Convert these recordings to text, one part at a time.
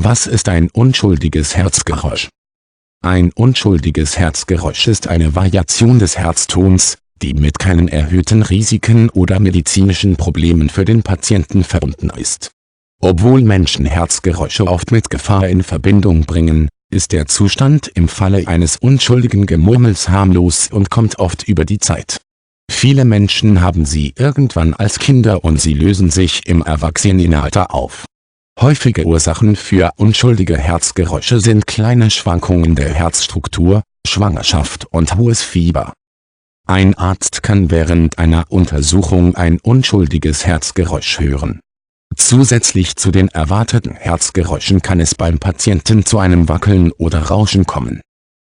Was ist ein unschuldiges Herzgeräusch? Ein unschuldiges Herzgeräusch ist eine Variation des Herztons, die mit keinen erhöhten Risiken oder medizinischen Problemen für den Patienten verbunden ist. Obwohl Menschen Herzgeräusche oft mit Gefahr in Verbindung bringen, ist der Zustand im Falle eines unschuldigen Gemurmels harmlos und kommt oft über die Zeit. Viele Menschen haben sie irgendwann als Kinder und sie lösen sich im Erwachsenenalter auf. Häufige Ursachen für unschuldige Herzgeräusche sind kleine Schwankungen der Herzstruktur, Schwangerschaft und hohes Fieber. Ein Arzt kann während einer Untersuchung ein unschuldiges Herzgeräusch hören. Zusätzlich zu den erwarteten Herzgeräuschen kann es beim Patienten zu einem Wackeln oder Rauschen kommen.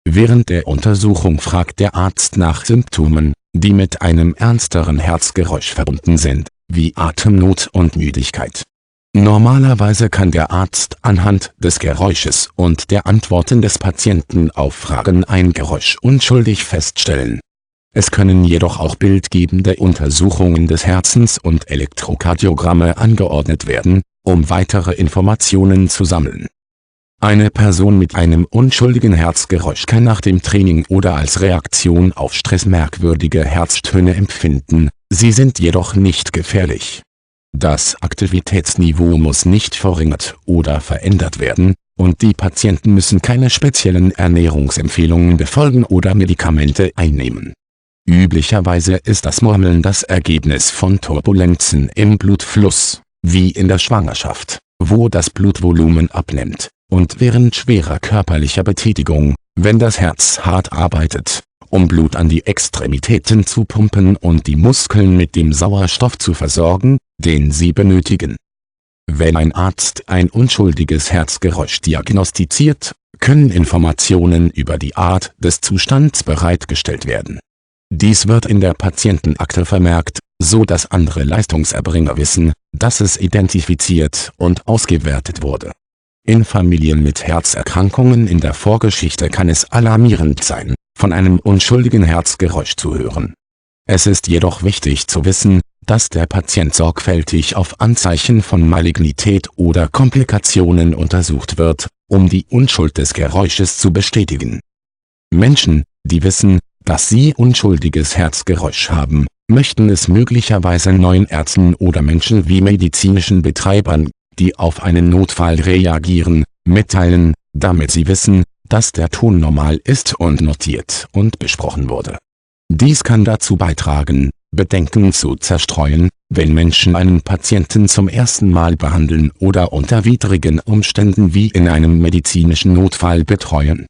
Während der Untersuchung fragt der Arzt nach Symptomen, die mit einem ernsteren Herzgeräusch verbunden sind, wie Atemnot und Müdigkeit. Normalerweise kann der Arzt anhand des Geräusches und der Antworten des Patienten auf Fragen ein Geräusch unschuldig feststellen. Es können jedoch auch bildgebende Untersuchungen des Herzens und Elektrokardiogramme angeordnet werden, um weitere Informationen zu sammeln. Eine Person mit einem unschuldigen Herzgeräusch kann nach dem Training oder als Reaktion auf Stress merkwürdige Herztöne empfinden, sie sind jedoch nicht gefährlich. Das Aktivitätsniveau muss nicht verringert oder verändert werden, und die Patienten müssen keine speziellen Ernährungsempfehlungen befolgen oder Medikamente einnehmen. Üblicherweise ist das Murmeln das Ergebnis von Turbulenzen im Blutfluss, wie in der Schwangerschaft, wo das Blutvolumen abnimmt, und während schwerer körperlicher Betätigung, wenn das Herz hart arbeitet, um Blut an die Extremitäten zu pumpen und die Muskeln mit dem Sauerstoff zu versorgen, den sie benötigen. Wenn ein Arzt ein unschuldiges Herzgeräusch diagnostiziert, können Informationen über die Art des Zustands bereitgestellt werden. Dies wird in der Patientenakte vermerkt, so dass andere Leistungserbringer wissen, dass es identifiziert und ausgewertet wurde. In Familien mit Herzerkrankungen in der Vorgeschichte kann es alarmierend sein, von einem unschuldigen Herzgeräusch zu hören. Es ist jedoch wichtig zu wissen, dass der Patient sorgfältig auf Anzeichen von Malignität oder Komplikationen untersucht wird, um die Unschuld des Geräusches zu bestätigen. Menschen, die wissen, dass sie unschuldiges Herzgeräusch haben, möchten es möglicherweise neuen Ärzten oder Menschen wie medizinischen Betreibern, die auf einen Notfall reagieren, mitteilen, damit sie wissen, dass der Ton normal ist und notiert und besprochen wurde. Dies kann dazu beitragen, Bedenken zu zerstreuen, wenn Menschen einen Patienten zum ersten Mal behandeln oder unter widrigen Umständen wie in einem medizinischen Notfall betreuen.